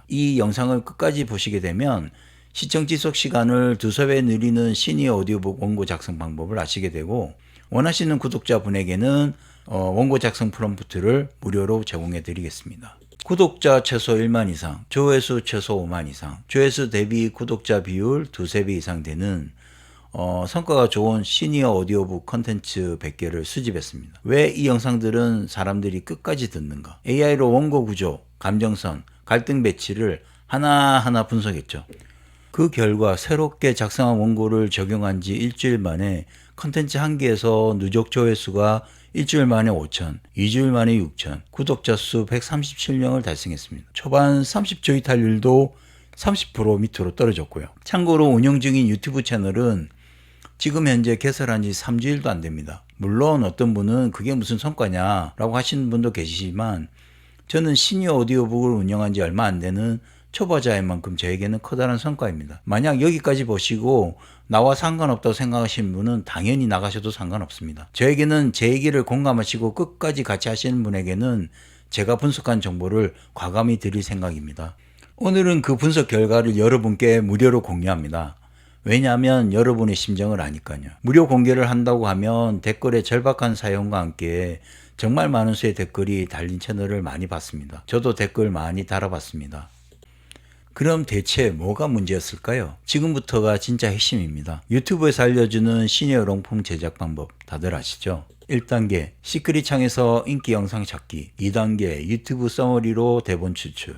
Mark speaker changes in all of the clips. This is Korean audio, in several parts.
Speaker 1: 이 영상을 끝까지 보시게 되면 시청 지속 시간을 2~3배 늘리는 시니어 오디오북 원고 작성 방법을 아시게 되고, 원하시는 구독자분에게는 원고 작성 프롬프트를 무료로 제공해 드리겠습니다. 구독자 최소 1만 이상, 조회수 최소 5만 이상, 조회수 대비 구독자 비율 2~3배 이상 되는 성과가 좋은 시니어 오디오북 컨텐츠 100개를 수집했습니다. 왜 이 영상들은 사람들이 끝까지 듣는가? AI로 원고 구조, 감정선, 갈등 배치를 하나하나 분석했죠. 그 결과 새롭게 작성한 원고를 적용한 지 일주일 만에 컨텐츠 한 개에서 누적 조회수가 일주일 만에 5천, 2주일 만에 6천, 구독자 수 137명을 달성했습니다. 초반 30초 이탈률도 30% 밑으로 떨어졌고요. 참고로 운영 중인 유튜브 채널은 지금 현재 개설한 지 3주일도 안 됩니다. 물론 어떤 분은 그게 무슨 성과냐라고 하시는 분도 계시지만, 저는 시니어 오디오북을 운영한 지 얼마 안 되는 초보자인 만큼 저에게는 커다란 성과입니다. 만약 여기까지 보시고 나와 상관없다고 생각하시는 분은 당연히 나가셔도 상관없습니다. 저에게는 제 얘기를 공감하시고 끝까지 같이 하시는 분에게는 제가 분석한 정보를 과감히 드릴 생각입니다. 오늘은 그 분석 결과를 여러분께 무료로 공유합니다. 왜냐하면 여러분의 심정을 아니까요. 무료 공개를 한다고 하면 댓글의 절박한 사연과 함께 정말 많은 수의 댓글이 달린 채널을 많이 봤습니다. 저도 댓글 많이 달아봤습니다. 그럼 대체 뭐가 문제였을까요? 지금부터가 진짜 핵심입니다. 유튜브에서 알려주는 시니어 롱폼 제작 방법 다들 아시죠? 1단계 시크릿 창에서 인기 영상 찾기, 2단계 유튜브 서머리로 대본 추출,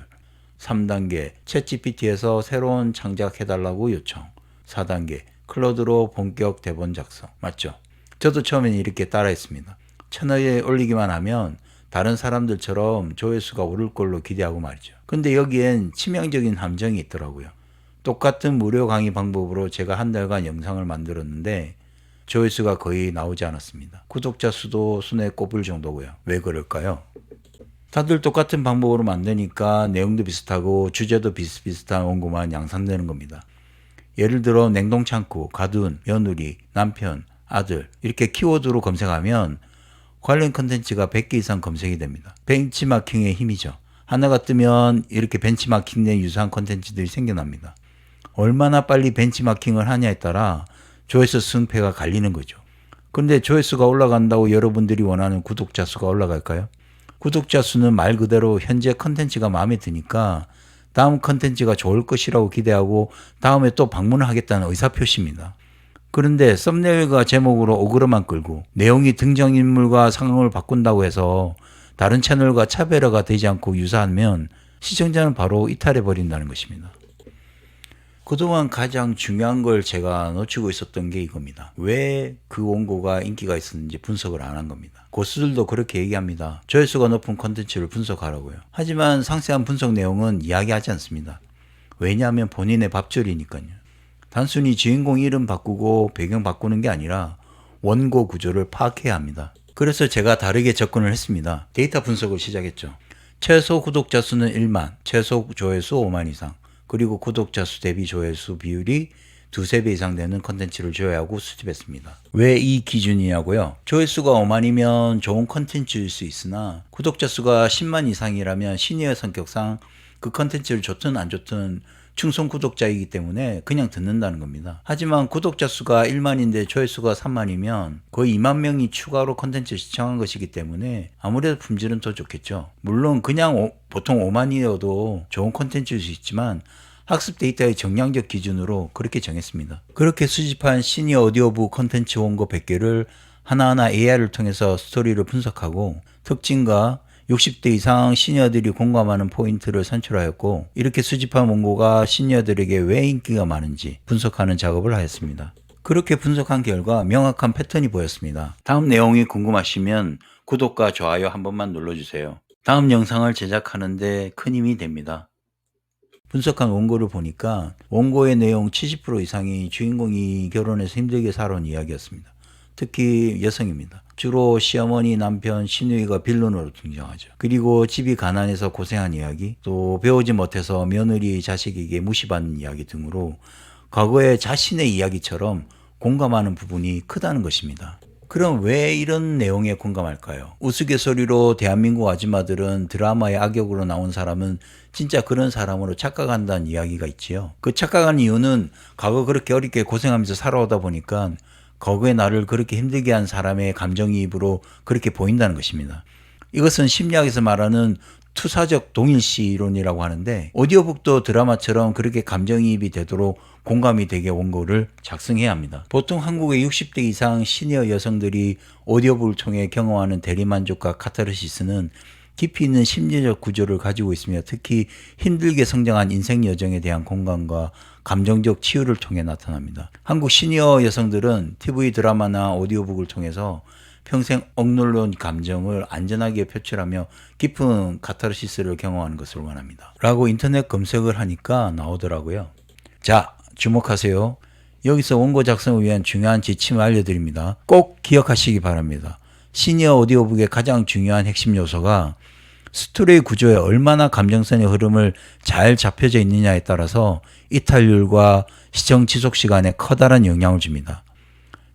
Speaker 1: 3단계 챗GPT에서 새로운 창작해달라고 요청, 4단계 클로드로 본격 대본 작성. 맞죠? 저도 처음엔 이렇게 따라했습니다. 채널에 올리기만 하면 다른 사람들처럼 조회수가 오를 걸로 기대하고 말이죠. 근데 여기엔 치명적인 함정이 있더라고요. 똑같은 무료 강의 방법으로 제가 한 달간 영상을 만들었는데 조회수가 거의 나오지 않았습니다. 구독자 수도 손에 꼽을 정도고요. 왜 그럴까요? 다들 똑같은 방법으로 만드니까 내용도 비슷하고 주제도 비슷비슷한 원고만 양산되는 겁니다. 예를 들어 냉동창고, 가둔, 며느리, 남편, 아들 이렇게 키워드로 검색하면 관련 컨텐츠가 100개 이상 검색이 됩니다. 벤치마킹의 힘이죠. 하나가 뜨면 이렇게 벤치마킹된 유사한 컨텐츠들이 생겨납니다. 얼마나 빨리 벤치마킹을 하냐에 따라 조회수 승패가 갈리는 거죠. 그런데 조회수가 올라간다고 여러분들이 원하는 구독자 수가 올라갈까요? 구독자 수는 말 그대로 현재 컨텐츠가 마음에 드니까 다음 컨텐츠가 좋을 것이라고 기대하고 다음에 또 방문을 하겠다는 의사표시입니다. 그런데 썸네일과 제목으로 어그로만 끌고 내용이 등장인물과 상황을 바꾼다고 해서 다른 채널과 차별화가 되지 않고 유사하면 시청자는 바로 이탈해버린다는 것입니다. 그동안 가장 중요한 걸 제가 놓치고 있었던 게 이겁니다. 왜 그 원고가 인기가 있었는지 분석을 안 한 겁니다. 고수들도 그렇게 얘기합니다. 조회수가 높은 콘텐츠를 분석하라고요. 하지만 상세한 분석 내용은 이야기하지 않습니다. 왜냐하면 본인의 밥줄이니까요. 단순히 주인공 이름 바꾸고 배경 바꾸는 게 아니라 원고 구조를 파악해야 합니다. 그래서 제가 다르게 접근을 했습니다. 데이터 분석을 시작했죠. 최소 구독자 수는 1만, 최소 조회수 5만 이상, 그리고 구독자 수 대비 조회수 비율이 2~3배 이상 되는 컨텐츠를 조회하고 수집했습니다. 왜 이 기준이냐고요? 조회수가 5만이면 좋은 컨텐츠일 수 있으나 구독자 수가 10만 이상이라면 시니어 성격상 그 컨텐츠를 좋든 안 좋든 충성 구독자이기 때문에 그냥 듣는다는 겁니다. 하지만 구독자 수가 1만인데 조회수가 3만이면 거의 2만 명이 추가로 컨텐츠를 시청한 것이기 때문에 아무래도 품질은 더 좋겠죠. 물론 그냥 보통 5만이어도 좋은 컨텐츠일 수 있지만 학습 데이터의 정량적 기준으로 그렇게 정했습니다. 그렇게 수집한 시니어 오디오북 컨텐츠 원고 100개를 하나하나 AI를 통해서 스토리를 분석하고 특징과 60대 이상 시니어들이 공감하는 포인트를 산출하였고, 이렇게 수집한 원고가 시니어들에게 왜 인기가 많은지 분석하는 작업을 하였습니다. 그렇게 분석한 결과 명확한 패턴이 보였습니다. 다음 내용이 궁금하시면 구독과 좋아요 한 번만 눌러주세요. 다음 영상을 제작하는데 큰 힘이 됩니다. 분석한 원고를 보니까 원고의 내용 70% 이상이 주인공이 결혼해서 힘들게 살아온 이야기였습니다. 특히 여성입니다. 주로 시어머니, 남편, 시누이가 빌런으로 등장하죠. 그리고 집이 가난해서 고생한 이야기, 또 배우지 못해서 며느리, 자식에게 무시받는 이야기 등으로 과거의 자신의 이야기처럼 공감하는 부분이 크다는 것입니다. 그럼 왜 이런 내용에 공감할까요? 우스갯소리로 대한민국 아줌마들은 드라마의 악역으로 나온 사람은 진짜 그런 사람으로 착각한다는 이야기가 있지요. 그 착각한 이유는 과거 그렇게 어렵게 고생하면서 살아오다 보니까 과거의 나를 그렇게 힘들게 한 사람의 감정이입으로 그렇게 보인다는 것입니다. 이것은 심리학에서 말하는 투사적 동일시 이론이라고 하는데, 오디오북도 드라마처럼 그렇게 감정이입이 되도록 공감이 되게 원고를 작성해야 합니다. 보통 한국의 60대 이상 시니어 여성들이 오디오북을 통해 경험하는 대리만족과 카타르시스는 깊이 있는 심리적 구조를 가지고 있으며, 특히 힘들게 성장한 인생 여정에 대한 공감과 감정적 치유를 통해 나타납니다. 한국 시니어 여성들은 TV 드라마나 오디오북을 통해서 평생 억눌러온 감정을 안전하게 표출하며 깊은 카타르시스를 경험하는 것을 원합니다. 라고 인터넷 검색을 하니까 나오더라고요. 자, 주목하세요. 여기서 원고 작성을 위한 중요한 지침을 알려드립니다. 꼭 기억하시기 바랍니다. 시니어 오디오북의 가장 중요한 핵심 요소가 스토리의 구조에 얼마나 감정선의 흐름을 잘 잡혀져 있느냐에 따라서 이탈률과 시청 지속 시간에 커다란 영향을 줍니다.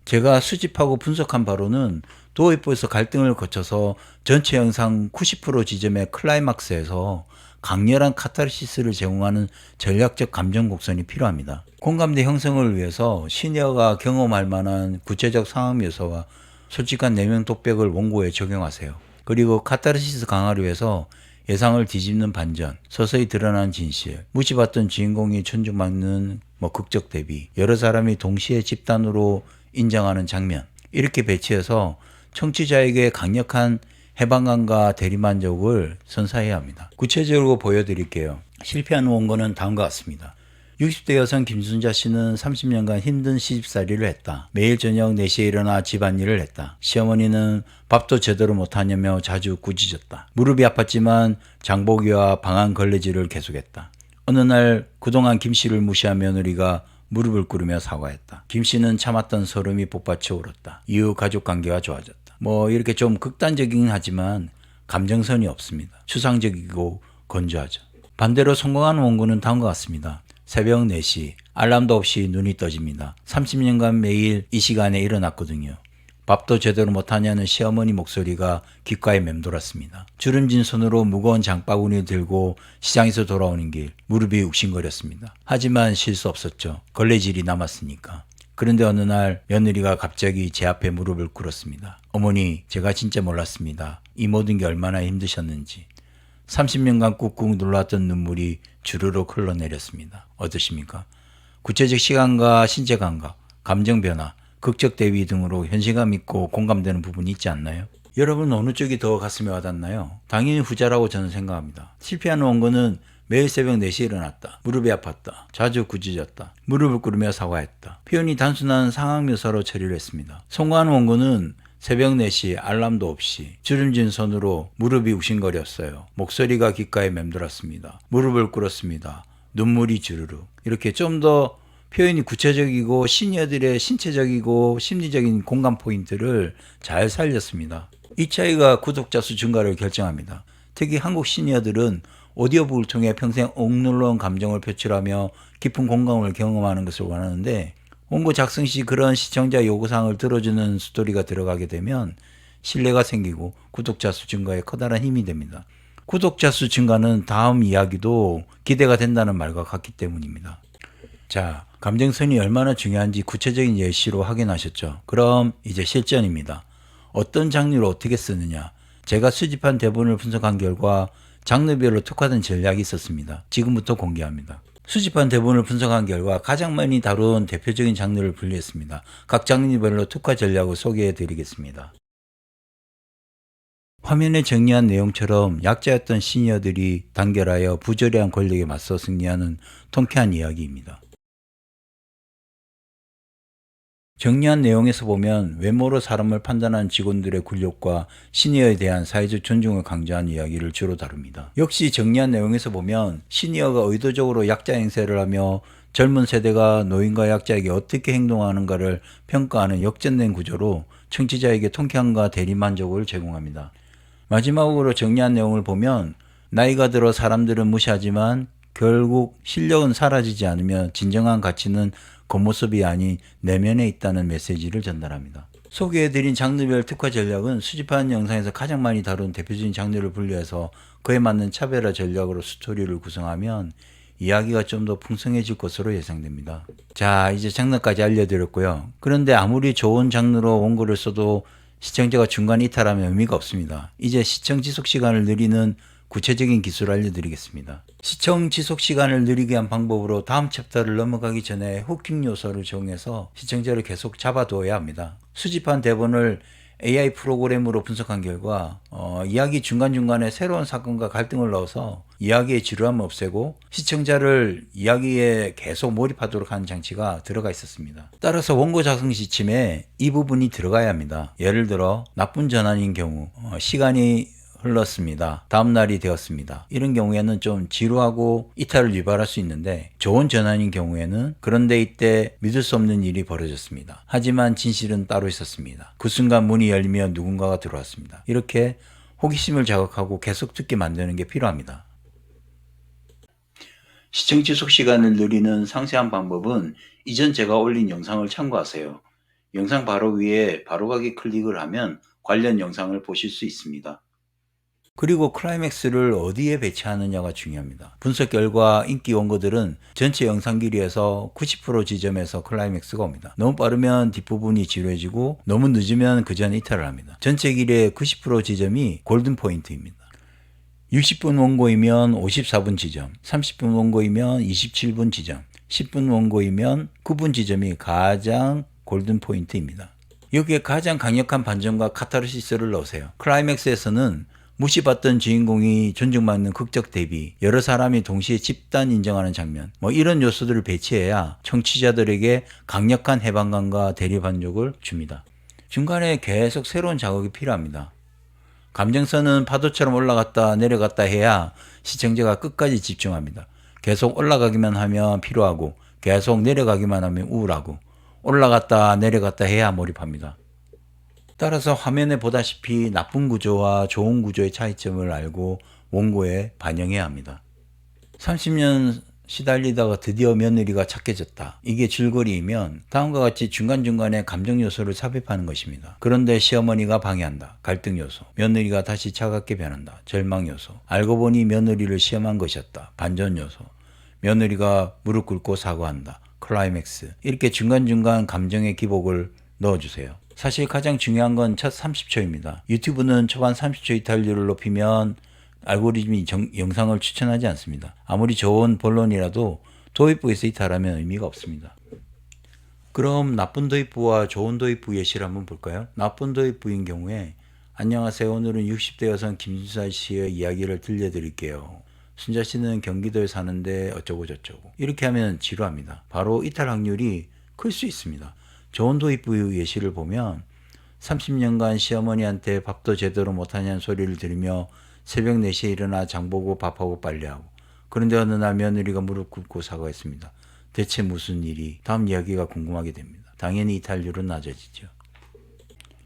Speaker 1: 제가 수집하고 분석한 바로는 도어입부에서 갈등을 거쳐서 전체 영상 90% 지점의 클라이막스에서 강렬한 카타르시스를 제공하는 전략적 감정 곡선이 필요합니다. 공감대 형성을 위해서 시니어가 경험할 만한 구체적 상황 묘사와 솔직한 내면 독백을 원고에 적용하세요. 그리고 카타르시스 강화를 위해서 예상을 뒤집는 반전, 서서히 드러난 진실, 무시받던 주인공이 존중받는 극적 대비, 여러 사람이 동시에 집단으로 인정하는 장면, 이렇게 배치해서 청취자에게 강력한 해방감과 대리만족을 선사해야 합니다. 구체적으로 보여드릴게요. 실패한 원고는 다음과 같습니다. 60대 여성 김순자 씨는 30년간 힘든 시집살이를 했다. 매일 저녁 4시에 일어나 집안일을 했다. 시어머니는 밥도 제대로 못하냐며 자주 꾸짖었다. 무릎이 아팠지만 장보기와 방한 걸레질을 계속했다. 어느 날 그동안 김 씨를 무시한 며느리가 무릎을 꿇으며 사과했다. 김 씨는 참았던 서름이 복받쳐 울었다. 이후 가족관계가 좋아졌다. 이렇게 좀 극단적이긴 하지만 감정선이 없습니다. 추상적이고 건조하죠. 반대로 성공한 원고는 다음과 같습니다. 새벽 4시, 알람도 없이 눈이 떠집니다. 30년간 매일 이 시간에 일어났거든요. 밥도 제대로 못하냐는 시어머니 목소리가 귓가에 맴돌았습니다. 주름진 손으로 무거운 장바구니 들고 시장에서 돌아오는 길, 무릎이 욱신거렸습니다. 하지만 쉴 수 없었죠. 걸레질이 남았으니까. 그런데 어느 날 며느리가 갑자기 제 앞에 무릎을 꿇었습니다. 어머니, 제가 진짜 몰랐습니다. 이 모든 게 얼마나 힘드셨는지. 30년간 꾹꾹 눌렀던 눈물이 주르륵 흘러내렸습니다. 어떠십니까? 구체적 시간과 신체 감각, 감정 변화, 극적 대비 등으로 현실감 있고 공감되는 부분이 있지 않나요? 여러분 어느 쪽이 더 가슴에 와닿나요? 당연히 후자라고 저는 생각합니다. 실패하는 원고는 매일 새벽 4시에 일어났다. 무릎이 아팠다. 자주 꾸짖었다. 무릎을 꿇으며 사과했다. 표현이 단순한 상황 묘사로 처리를 했습니다. 성공한 원고는 새벽 4시 알람도 없이 주름진 손으로 무릎이 욱신거렸어요. 목소리가 귓가에 맴돌았습니다. 무릎을 꿇었습니다. 눈물이 주르륵. 이렇게 좀 더 표현이 구체적이고 시니어들의 신체적이고 심리적인 공감 포인트를 잘 살렸습니다. 이 차이가 구독자 수 증가를 결정합니다. 특히 한국 시니어들은 오디오북을 통해 평생 억눌러온 감정을 표출하며 깊은 공감을 경험하는 것을 원하는데, 원고 작성 시 그런 시청자 요구사항을 들어주는 스토리가 들어가게 되면 신뢰가 생기고 구독자 수 증가에 커다란 힘이 됩니다. 구독자 수 증가는 다음 이야기도 기대가 된다는 말과 같기 때문입니다. 자, 감정선이 얼마나 중요한지 구체적인 예시로 확인하셨죠? 그럼 이제 실전입니다. 어떤 장르를 어떻게 쓰느냐? 제가 수집한 대본을 분석한 결과 장르별로 특화된 전략이 있었습니다. 지금부터 공개합니다. 수집한 대본을 분석한 결과 가장 많이 다룬 대표적인 장르를 분류했습니다. 각 장르별로 특화 전략을 소개해 드리겠습니다. 화면에 정리한 내용처럼 약자였던 시니어들이 단결하여 부조리한 권력에 맞서 승리하는 통쾌한 이야기입니다. 정리한 내용에서 보면 외모로 사람을 판단하는 직원들의 굴욕과 시니어에 대한 사회적 존중을 강조한 이야기를 주로 다룹니다. 역시 정리한 내용에서 보면 시니어가 의도적으로 약자 행세를 하며 젊은 세대가 노인과 약자에게 어떻게 행동하는가를 평가하는 역전된 구조로 청취자에게 통쾌함과 대리만족을 제공합니다. 마지막으로 정리한 내용을 보면 나이가 들어 사람들은 무시하지만 결국 실력은 사라지지 않으며 진정한 가치는 겉모습이 아닌 내면에 있다는 메시지를 전달합니다. 소개해드린 장르별 특화 전략은 수집한 영상에서 가장 많이 다룬 대표적인 장르를 분류해서 그에 맞는 차별화 전략으로 스토리를 구성하면 이야기가 좀 더 풍성해질 것으로 예상됩니다. 자, 이제 장르까지 알려드렸고요. 그런데 아무리 좋은 장르로 원고를 써도 시청자가 중간 이탈하면 의미가 없습니다. 이제 시청 지속 시간을 늘리는 구체적인 기술을 알려드리겠습니다. 시청 지속 시간을 늘리게 한 방법으로 다음 챕터를 넘어가기 전에 후킹 요소를 적용해서 시청자를 계속 잡아두어야 합니다. 수집한 대본을 AI 프로그램으로 분석한 결과 이야기 중간중간에 새로운 사건과 갈등을 넣어서 이야기의 지루함을 없애고 시청자를 이야기에 계속 몰입하도록 하는 장치가 들어가 있었습니다. 따라서 원고 작성 지침에 이 부분이 들어가야 합니다. 예를 들어 나쁜 전환인 경우 시간이 흘렀습니다. 다음 날이 되었습니다. 이런 경우에는 좀 지루하고 이탈을 유발할 수 있는데 좋은 전환인 경우에는 그런데 이때 믿을 수 없는 일이 벌어졌습니다. 하지만 진실은 따로 있었습니다. 그 순간 문이 열리며 누군가가 들어왔습니다. 이렇게 호기심을 자극하고 계속 듣게 만드는 게 필요합니다. 시청 지속 시간을 늘리는 상세한 방법은 이전 제가 올린 영상을 참고하세요. 영상 바로 위에 바로가기 클릭을 하면 관련 영상을 보실 수 있습니다. 그리고 클라이맥스를 어디에 배치하느냐가 중요합니다. 분석 결과 인기 원고들은 전체 영상 길이에서 90% 지점에서 클라이맥스가 옵니다. 너무 빠르면 뒷부분이 지루해지고 너무 늦으면 그 전에 이탈을 합니다. 전체 길이의 90% 지점이 골든 포인트입니다. 60분 원고이면 54분 지점, 30분 원고이면 27분 지점, 10분 원고이면 9분 지점이 가장 골든 포인트입니다. 여기에 가장 강력한 반전과 카타르시스를 넣으세요. 클라이맥스에서는 무시받던 주인공이 존중받는 극적 대비, 여러 사람이 동시에 집단 인정하는 장면, 이런 요소들을 배치해야 청취자들에게 강력한 해방감과 대리만족을 줍니다. 중간에 계속 새로운 자극이 필요합니다. 감정선은 파도처럼 올라갔다 내려갔다 해야 시청자가 끝까지 집중합니다. 계속 올라가기만 하면 피로하고 계속 내려가기만 하면 우울하고 올라갔다 내려갔다 해야 몰입합니다. 따라서 화면에 보다시피 나쁜 구조와 좋은 구조의 차이점을 알고 원고에 반영해야 합니다. 30년 시달리다가 드디어 며느리가 착해졌다. 이게 줄거리이면 다음과 같이 중간중간에 감정 요소를 삽입하는 것입니다. 그런데 시어머니가 방해한다. 갈등 요소. 며느리가 다시 차갑게 변한다. 절망 요소. 알고 보니 며느리를 시험한 것이었다. 반전 요소. 며느리가 무릎 꿇고 사과한다. 클라이맥스. 이렇게 중간중간 감정의 기복을 넣어주세요. 사실 가장 중요한 건 첫 30초입니다. 유튜브는 초반 30초 이탈률을 높이면 알고리즘이 영상을 추천하지 않습니다. 아무리 좋은 본론이라도 도입부에서 이탈하면 의미가 없습니다. 그럼 나쁜 도입부와 좋은 도입부 예시를 한번 볼까요? 나쁜 도입부인 경우에 안녕하세요. 오늘은 60대 여성 김순자 씨의 이야기를 들려드릴게요. 순자 씨는 경기도에 사는데 어쩌고 저쩌고. 이렇게 하면 지루합니다. 바로 이탈 확률이 클 수 있습니다. 좋은 도입부 예시를 보면 30년간 시어머니한테 밥도 제대로 못하냐는 소리를 들으며 새벽 4시에 일어나 장보고 밥하고 빨래하고 그런데 어느 날 며느리가 무릎 꿇고 사과했습니다. 대체 무슨 일이? 다음 이야기가 궁금하게 됩니다. 당연히 이탈률은 낮아지죠.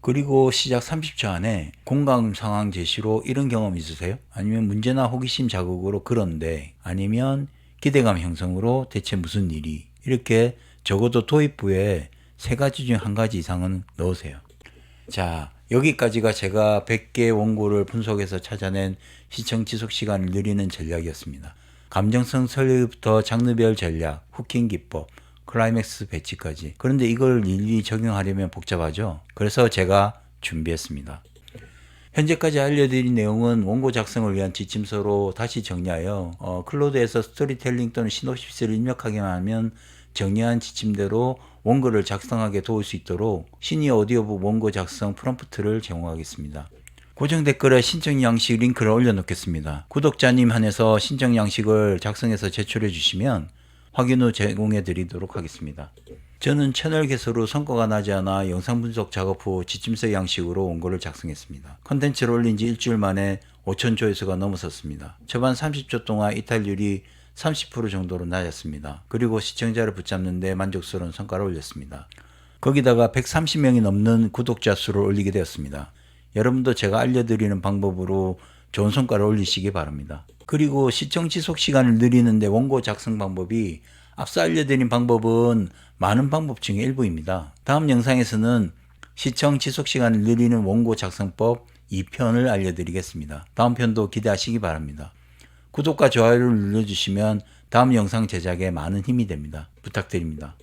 Speaker 1: 그리고 시작 30초 안에 공감 상황 제시로 이런 경험 있으세요? 아니면 문제나 호기심 자극으로 그런데 아니면 기대감 형성으로 대체 무슨 일이? 이렇게 적어도 도입부에 3가지 중 1가지 이상은 넣으세요. 자, 여기까지가 제가 100개 원고를 분석해서 찾아낸 시청 지속 시간을 늘리는 전략이었습니다. 감정성 설계부터 장르별 전략, 후킹 기법, 클라이맥스 배치까지. 그런데 이걸 일일이 적용하려면 복잡하죠. 그래서 제가 준비했습니다. 현재까지 알려드린 내용은 원고 작성을 위한 지침서로 다시 정리하여 클로드에서 스토리텔링 또는 시놉시스를 입력하기만 하면 정리한 지침대로 원고를 작성하게 도울 수 있도록 시니어 오디오북 원고 작성 프롬프트를 제공하겠습니다. 고정 댓글에 신청 양식 링크를 올려놓겠습니다. 구독자님 한해서 신청 양식을 작성해서 제출해 주시면 확인 후 제공해 드리도록 하겠습니다. 저는 채널 개설 후 성과가 나지 않아 영상 분석 작업 후 지침서 양식으로 원고를 작성했습니다. 컨텐츠를 올린 지 일주일 만에 5,000 조회수가 넘어섰습니다. 초반 30초 동안 이탈률이 30% 정도로 낮았습니다. 그리고 시청자를 붙잡는 데 만족스러운 성과를 올렸습니다. 거기다가 130명이 넘는 구독자 수를 올리게 되었습니다. 여러분도 제가 알려드리는 방법으로 좋은 성과를 올리시기 바랍니다. 그리고 시청 지속 시간을 늘리는데 원고 작성 방법이 앞서 알려드린 방법은 많은 방법 중에 일부입니다. 다음 영상에서는 시청 지속 시간을 늘리는 원고 작성법 2편을 알려드리겠습니다. 다음 편도 기대하시기 바랍니다. 구독과 좋아요를 눌러주시면 다음 영상 제작에 많은 힘이 됩니다. 부탁드립니다.